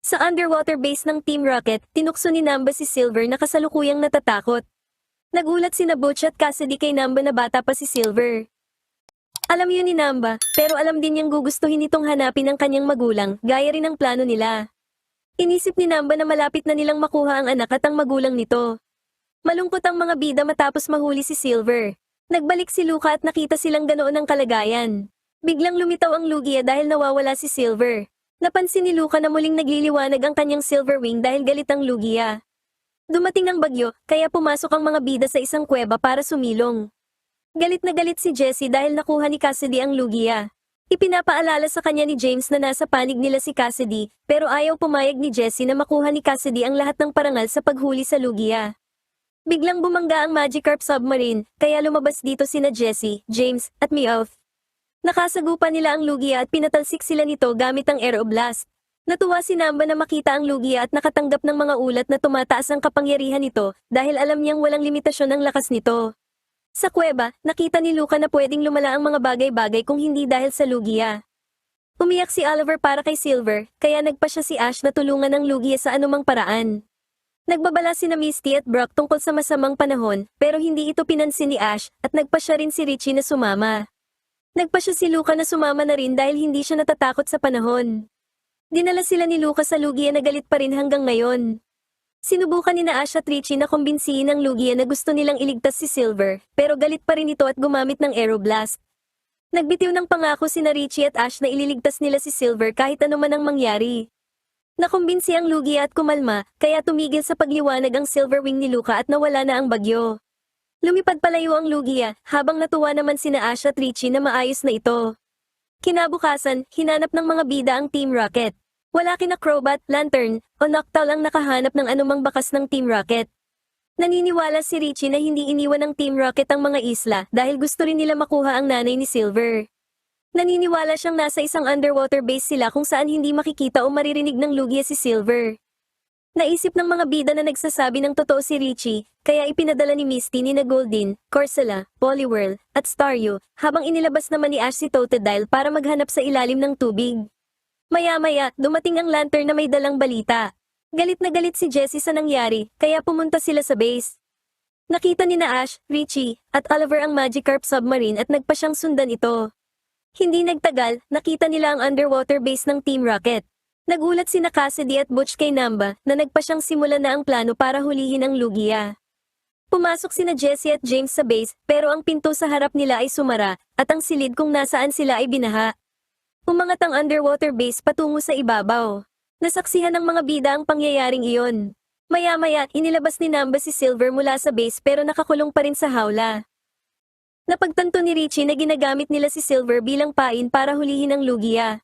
Sa underwater base ng Team Rocket, tinukso ni Namba si Silver na kasalukuyang natatakot. Nagulat sina Butch at Cassidy kay Namba na bata pa si Silver. Alam yun ni Namba, pero alam din niyang gugustuhin itong hanapin ang kanyang magulang, gaya rin ang plano nila. Inisip ni Namba na malapit na nilang makuha ang anak at ang magulang nito. Malungkot ang mga bida matapos mahuli si Silver. Nagbalik si Luca at nakita silang ganoon ang kalagayan. Biglang lumitaw ang Lugia dahil nawawala si Silver. Napansin ni Luca na muling nagliliwanag ang kanyang silver wing dahil galit ang Lugia. Dumating ang bagyo, kaya pumasok ang mga bida sa isang kuweba para sumilong. Galit na galit si Jessie dahil nakuha ni Cassidy ang Lugia. Ipinapaalala sa kanya ni James na nasa panig nila si Cassidy, pero ayaw pumayag ni Jessie na makuha ni Cassidy ang lahat ng parangal sa paghuli sa Lugia. Biglang bumangga ang Magikarp submarine, kaya lumabas dito sina Jessie, James, at Meowth. Nakasagupa nila ang Lugia at pinatalsik sila nito gamit ang Aeroblast. Natuwa si Namba na makita ang Lugia at nakatanggap ng mga ulat na tumataas ang kapangyarihan nito dahil alam niyang walang limitasyon ang lakas nito. Sa kuweba, nakita ni Luca na pwedeng lumala ang mga bagay-bagay kung hindi dahil sa Lugia. Umiyak si Oliver para kay Silver, kaya nagpa siya si Ash na tulungan ang Lugia sa anumang paraan. Nagbabala sina Misty at Brock tungkol sa masamang panahon, pero hindi ito pinansin ni Ash at nagpa siya rin si Richie na sumama. Nagpa siya si Luca na sumama na rin dahil hindi siya natatakot sa panahon. Dinala sila ni Luca sa Lugia na galit pa rin hanggang ngayon. Sinubukan ni na Ash at Richie na kumbinsihin ang Lugia na gusto nilang iligtas si Silver, pero galit pa rin ito at gumamit ng Aeroblast. Nagbitiw ng pangako sina Richie at Ash na ililigtas nila si Silver kahit anuman ang mangyari. Nakumbinsi ang Lugia at kumalma, kaya tumigil sa pagliwanag ang silver wing ni Luca at nawala na ang bagyo. Lumipad palayo ang Lugia, habang natuwa naman sina Ash at Richie na maayos na ito. Kinabukasan, hinanap ng mga bida ang Team Rocket. Wala kina Crowbat, Lantern, o Noctowl ang nakahanap ng anumang bakas ng Team Rocket. Naniniwala si Richie na hindi iniwan ng Team Rocket ang mga isla dahil gusto rin nila makuha ang nanay ni Silver. Naniniwala siyang nasa isang underwater base sila kung saan hindi makikita o maririnig ng Lugia si Silver. Naisip ng mga bida na nagsasabi ng totoo si Richie, kaya ipinadala ni Misty ni na Goldin, Corsola, Poliwhirl, at Staryu, habang inilabas naman ni Ash si Totodile para maghanap sa ilalim ng tubig. Maya-maya, dumating ang Lantern na may dalang balita. Galit na galit si Jessie sa nangyari, kaya pumunta sila sa base. Nakita ni na Ash, Richie, at Oliver ang Magikarp submarine at nagpa siyang sundan ito. Hindi nagtagal, nakita nila ang underwater base ng Team Rocket. Nagulat sina Cassidy at Butch kay Namba na nagpa siyang simulan na ang plano para hulihin ang Lugia. Pumasok sina Jessie at James sa base pero ang pinto sa harap nila ay sumara at ang silid kung nasaan sila ay binaha. Umangat ang underwater base patungo sa ibabaw. Nasaksihan ng mga bida ang pangyayaring iyon. Maya-maya, inilabas ni Namba si Silver mula sa base pero nakakulong pa rin sa hawla. Napagtanto ni Richie na ginagamit nila si Silver bilang pain para hulihin ang Lugia.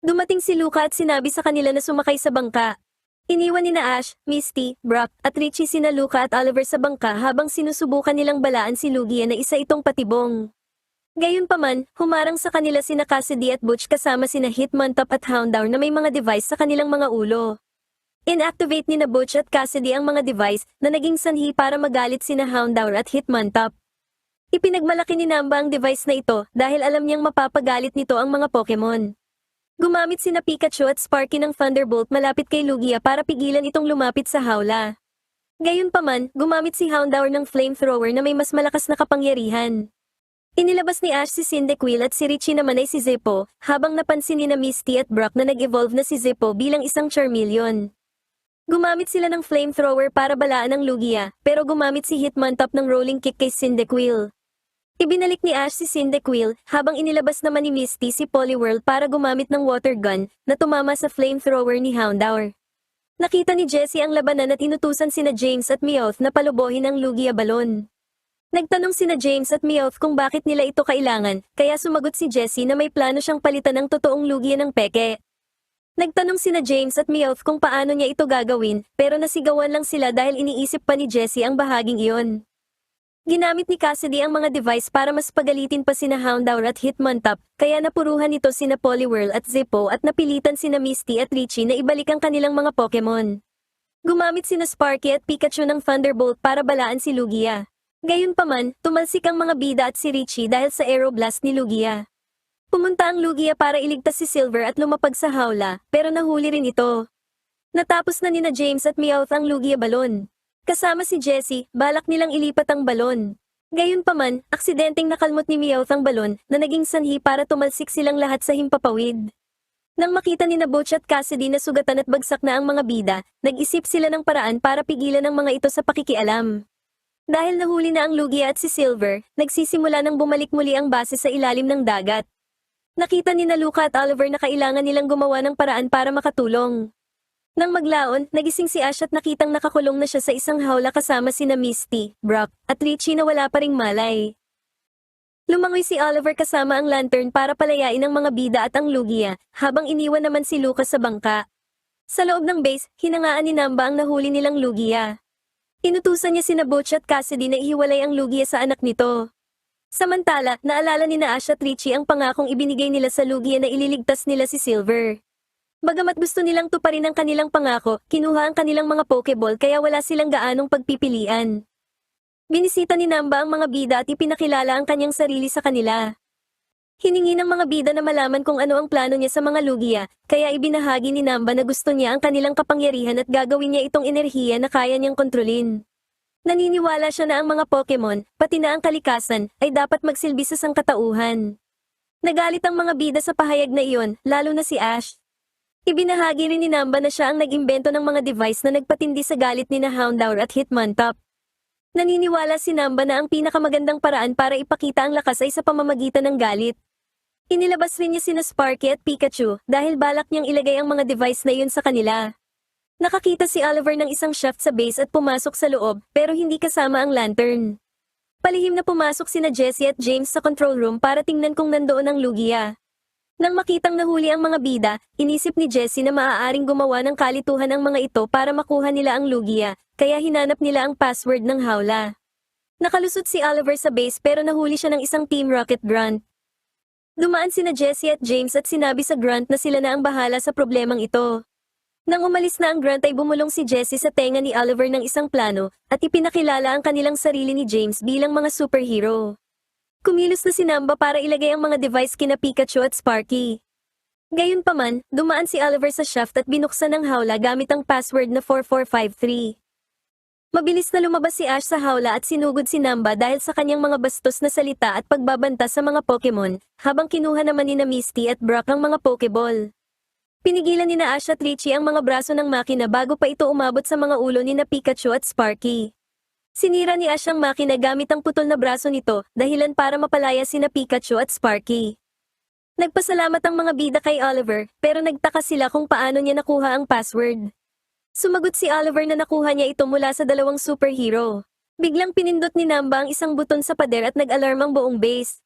Dumating si Luca at sinabi sa kanila na sumakay sa bangka. Iniwan ni na Ash, Misty, Brock, at Richie sina Luca at Oliver sa bangka habang sinusubukan nilang balaan si Lugia na isa itong patibong. Gayunpaman, humarang sa kanila sina Cassidy at Butch kasama sina Hitmontop at Houndour na may mga device sa kanilang mga ulo. Inactivate ni na Butch at Cassidy ang mga device na naging sanhi para magalit sina Houndour at Hitmontop. Ipinagmalaki ni Namba ang device na ito dahil alam niyang mapapagalit nito ang mga Pokemon. Gumamit sina Pikachu at Sparky ng Thunderbolt malapit kay Lugia para pigilan itong lumapit sa hawla. Gayunpaman, gumamit si Houndour ng flamethrower na may mas malakas na kapangyarihan. Inilabas ni Ash si Cyndaquil at si Richie naman ay si Zippo, habang napansin ni na Misty at Brock na nag-evolve na si Zippo bilang isang Charmeleon. Gumamit sila ng flamethrower para balaan ang Lugia, pero gumamit si Hitmontop ng rolling kick kay Cyndaquil. Ibinalik ni Ash si Cyndaquil, habang inilabas naman ni Misty si Poliwhirl para gumamit ng water gun na tumama sa flamethrower ni Houndour. Nakita ni Jessie ang labanan at inutusan sina James at Meowth na palubohin ang Lugia balon. Nagtanong sina James at Meowth kung bakit nila ito kailangan, kaya sumagot si Jessie na may plano siyang palitan ng totoong Lugia ng peke. Nagtanong sina James at Meowth kung paano niya ito gagawin, pero nasigawan lang sila dahil iniisip pa ni Jessie ang bahaging iyon. Ginamit ni Cassidy ang mga device para mas pagalitin pa sina Houndour at Hitmontop, kaya napuruhan nito sina Poliwhirl at Zippo at napilitan sina Misty at Richie na ibalik ang kanilang mga Pokemon. Gumamit sina Sparky at Pikachu ng Thunderbolt para balaan si Lugia. Gayunpaman, tumalsik ang mga bida at si Richie dahil sa Aeroblast ni Lugia. Pumunta ang Lugia para iligtas si Silver at lumapag sa hawla, pero nahuli rin ito. Natapos na nina James at Meowth ang Lugia balon. Kasama si Jessie, balak nilang ilipat ang balon. Gayunpaman, aksidenteng nakalmot ni Meowth ang balon na naging sanhi para tumalsik silang lahat sa himpapawid. Nang makita ni Butch at Cassidy na sugatan at bagsak na ang mga bida, nag-isip sila ng paraan para pigilan ang mga ito sa pakikialam. Dahil nahuli na ang Lugia at si Silver, nagsisimula nang bumalik muli ang base sa ilalim ng dagat. Nakita ni Luca at Oliver na kailangan nilang gumawa ng paraan para makatulong. Nang maglaon, nagising si Ash at nakitang nakakulong na siya sa isang hawla kasama sina Misty, Brock, at Richie na wala pa ring malay. Lumangoy si Oliver kasama ang lantern para palayain ang mga bida at ang Lugia, habang iniwan naman si Lucas sa bangka. Sa loob ng base, hinangaan ni Namba ang nahuli nilang Lugia. Inutusan niya sina Butch at Cassidy na ihiwalay ang Lugia sa anak nito. Samantala, naalala ni Ash at Richie ang pangakong ibinigay nila sa Lugia na ililigtas nila si Silver. Bagamat gusto nilang tuparin ang kanilang pangako, kinuha ang kanilang mga Pokeball kaya wala silang gaanong pagpipilian. Binisita ni Namba ang mga bida at ipinakilala ang kanyang sarili sa kanila. Hiningi ng mga bida na malaman kung ano ang plano niya sa mga Lugia, kaya ibinahagi ni Namba na gusto niya ang kanilang kapangyarihan at gagawin niya itong enerhiya na kaya niyang kontrolin. Naniniwala siya na ang mga Pokemon, pati na ang kalikasan, ay dapat magsilbi sa sangkatauhan. Nagalit ang mga bida sa pahayag na iyon, lalo na si Ash. Ibinahagi rin ni Namba na siya ang nag-imbento ng mga device na nagpatindi sa galit ni Houndour at Hitmontop. Naniniwala si Namba na ang pinakamagandang paraan para ipakita ang lakas ay sa pamamagitan ng galit. Inilabas rin niya sina Sparky at Pikachu dahil balak niyang ilagay ang mga device na iyon sa kanila. Nakakita si Oliver ng isang shaft sa base at pumasok sa loob pero hindi kasama ang lantern. Palihim na pumasok sina Jessie at James sa control room para tingnan kung nandoon ang Lugia. Nang makitang nahuli ang mga bida, inisip ni Jessie na maaaring gumawa ng kalituhan ang mga ito para makuha nila ang Lugia, kaya hinanap nila ang password ng hawla. Nakalusot si Oliver sa base pero nahuli siya ng isang Team Rocket grunt. Dumaan sina Jessie at James at sinabi sa grunt na sila na ang bahala sa problemang ito. Nang umalis na ang grunt ay bumulong si Jessie sa tenga ni Oliver ng isang plano at ipinakilala ang kanilang sarili ni James bilang mga superhero. Kumilos na si Namba para ilagay ang mga device kina Pikachu at Sparky. Gayunpaman, dumaan si Oliver sa shaft at binuksan ang hawla gamit ang password na 4453. Mabilis na lumabas si Ash sa hawla at sinugod si Namba dahil sa kanyang mga bastos na salita at pagbabanta sa mga Pokemon, habang kinuha naman ni Misty at Brock ang mga Pokeball. Pinigilan ni Ash at Richie ang mga braso ng makina bago pa ito umabot sa mga ulo ni Pikachu at Sparky. Sinira ni Ash ang makina gamit ang putol na braso nito, dahilan para mapalaya sina Pikachu at Sparky. Nagpasalamat ang mga bida kay Oliver, pero nagtaka sila kung paano niya nakuha ang password. Sumagot si Oliver na nakuha niya ito mula sa dalawang superhero. Biglang pinindot ni Namba ang isang buton sa pader at nag-alarm ang buong base.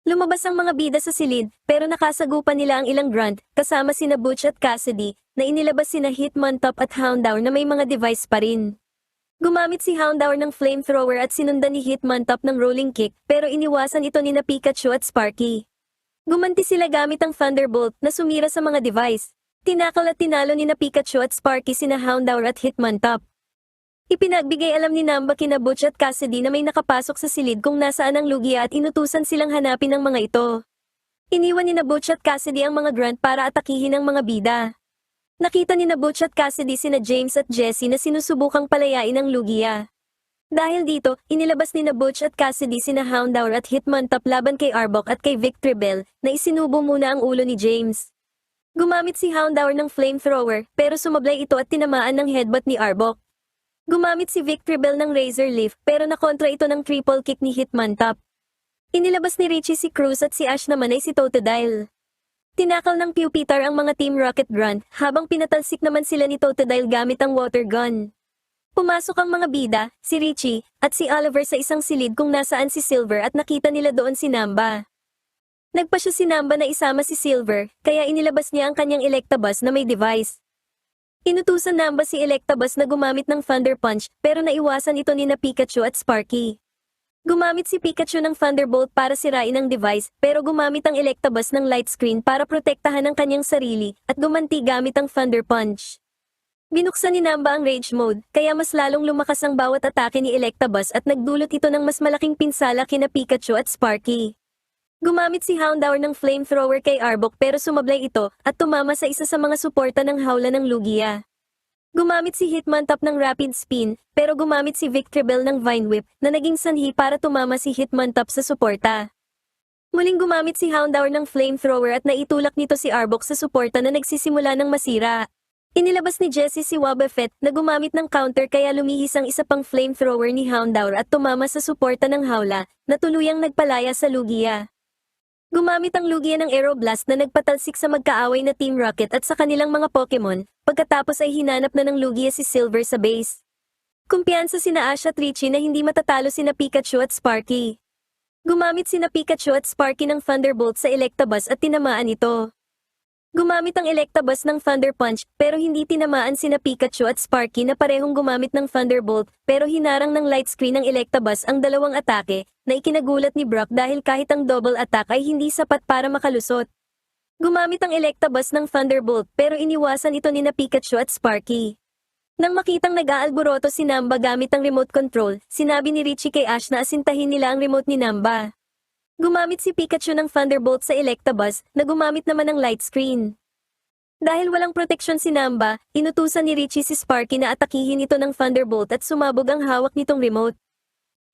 Lumabas ang mga bida sa silid, pero nakasagupan nila ang ilang grunt, kasama sina Butch at Cassidy, na inilabas sina Hitmontop at Houndour na may mga device pa rin. Gumamit si Houndour ng flamethrower at sinundan ni Hitmontop ng rolling kick, pero iniwasan ito ni Pikachu at Sparky. Gumanti sila gamit ang Thunderbolt na sumira sa mga device. Tinakal at tinalo ni Pikachu at Sparky sina Houndour at Hitmontop. Ipinagbigay alam ni Namba kina Butch at Cassidy na may nakapasok sa silid kung nasaan ang Lugia at inutusan silang hanapin ang mga ito. Iniwan ni Butch at Cassidy ang mga grunt para atakihin ang mga bida. Nakita ni Butch at Cassidy sina James at Jessie na sinusubukang palayain ang Lugia. Dahil dito, inilabas ni Butch at Cassidy sina Houndour at Hitmontop laban kay Arbok at kay Victreebel na isinubo muna ang ulo ni James. Gumamit si Houndour ng flamethrower pero sumablay ito at tinamaan ng headbutt ni Arbok. Gumamit si Victreebel ng Razor Leaf pero nakontra ito ng triple kick ni Hitmontop. Inilabas ni Richie si Cruz at si Ash naman ay si Totodile. Tinakal ng Pupitar ang mga Team Rocket grunt habang pinatalsik naman sila ni Totodile gamit ang water gun. Pumasok ang mga bida, si Richie, at si Oliver sa isang silid kung nasaan si Silver at nakita nila doon si Namba. Nagpasya si Namba na isama si Silver, kaya inilabas niya ang kanyang Electabuzz na may device. Inutusan Namba si Electabuzz na gumamit ng Thunder Punch pero naiwasan ito ni Pikachu at Sparky. Gumamit si Pikachu ng Thunderbolt para sirain ang device pero gumamit ang Electabuzz ng Light Screen para protektahan ang kanyang sarili at gumanti gamit ang Thunder Punch. Binuksan ni Namba ang Rage Mode kaya mas lalong lumakas ang bawat atake ni Electabuzz at nagdulot ito ng mas malaking pinsala kina Pikachu at Sparky. Gumamit si Houndour ng flamethrower kay Arbok pero sumablay ito at tumama sa isa sa mga suporta ng hawla ng Lugia. Gumamit si Hitmontop ng Rapid Spin, pero gumamit si Victreebel ng Vine Whip na naging sanhi para tumama si Hitmontop sa suporta. Muling gumamit si Houndour ng Flamethrower at naitulak nito si Arbok sa suporta na nagsisimula ng masira. Inilabas ni Jessie si Wobbuffet na gumamit ng counter kaya lumihis ang isa pang Flamethrower ni Houndour at tumama sa suporta ng Howla, na tuluyang nagpalaya sa Lugia. Gumamit ang Lugia ng Aeroblast na nagpatalsik sa magkaaway na Team Rocket at sa kanilang mga Pokemon, pagkatapos ay hinanap na ng Lugia si Silver sa base. Kumpiyansa sina Ash at Richie na hindi matatalo sina Pikachu at Sparky. Gumamit sina Pikachu at Sparky ng Thunderbolt sa Electabuzz at tinamaan ito. Gumamit ang Electabuzz ng Thunder Punch pero hindi tinamaan sina Pikachu at Sparky na parehong gumamit ng Thunderbolt pero hinarang ng Light Screen ng Electabuzz ang dalawang atake na ikinagulat ni Brock dahil kahit ang double attack ay hindi sapat para makalusot. Gumamit ang Electabuzz ng Thunderbolt pero iniwasan ito ni na Pikachu at Sparky. Nang makitang nag-aalboroto si Namba gamit ang remote control, sinabi ni Richie kay Ash na asintahin nila ang remote ni Namba. Gumamit si Pikachu ng Thunderbolt sa Electabuzz na gumamit naman ng Light Screen. Dahil walang proteksyon si Namba, inutusan ni Richie si Sparky na atakihin ito ng Thunderbolt at sumabog ang hawak nitong remote.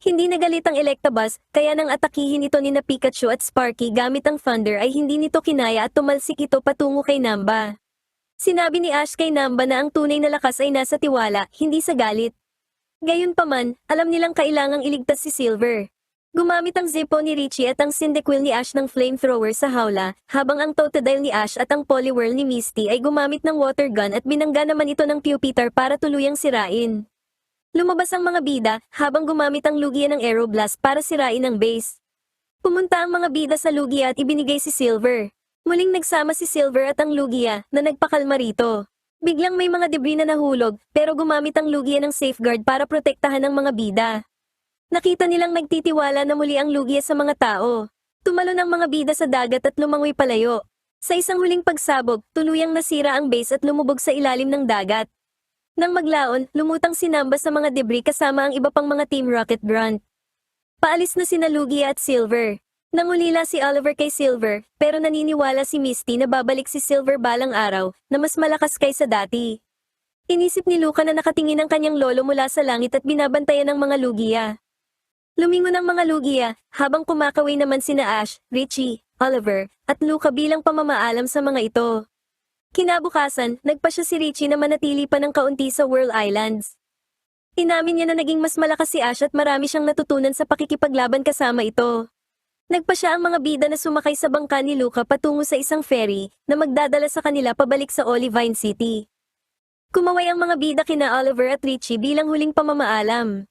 Hindi nagalit ang Electabuzz, kaya nang atakihin ito ni na Pikachu at Sparky gamit ang Thunder ay hindi nito kinaya at tumalsik ito patungo kay Namba. Sinabi ni Ash kay Namba na ang tunay na lakas ay nasa tiwala, hindi sa galit. Gayunpaman, alam nilang kailangang iligtas si Silver. Gumamit ang Zippo ni Richie at ang Cyndaquil ni Ash ng Flamethrower sa Howla, habang ang Totodile ni Ash at ang Poliwhirl ni Misty ay gumamit ng Water Gun at binangga naman ito ng Pupitar para tuluyang sirain. Lumabas ang mga bida, habang gumamit ang Lugia ng Aeroblast para sirain ang base. Pumunta ang mga bida sa Lugia at ibinigay si Silver. Muling nagsama si Silver at ang Lugia, na nagpakalma rito. Biglang may mga debris na nahulog, pero gumamit ang Lugia ng safeguard para protektahan ang mga bida. Nakita nilang nagtitiwala na muli ang Lugia sa mga tao. Tumalon ang mga bida sa dagat at lumangoy palayo. Sa isang huling pagsabog, tuluyang nasira ang base at lumubog sa ilalim ng dagat. Nang maglaon, lumutang si Namba sa mga debris kasama ang iba pang mga Team Rocket grunt. Paalis na sina Lugia at Silver. Nangulila si Oliver kay Silver, pero naniniwala si Misty na babalik si Silver balang araw, na mas malakas kaysa dati. Inisip ni Luca na nakatingin ang kanyang lolo mula sa langit at binabantayan ng mga Lugia. Lumingon ang mga Lugia, habang kumakaway naman sina Ash, Richie, Oliver, at Luca bilang pamamaalam sa mga ito. Kinabukasan, nagpa siya si Richie na manatili pa ng kaunti sa Whirl Islands. Inamin niya na naging mas malakas si Ash at marami siyang natutunan sa pakikipaglaban kasama ito. Nagpa siya ang mga bida na sumakay sa bangka ni Luca patungo sa isang ferry na magdadala sa kanila pabalik sa Olivine City. Kumaway ang mga bida kina Oliver at Richie bilang huling pamamaalam.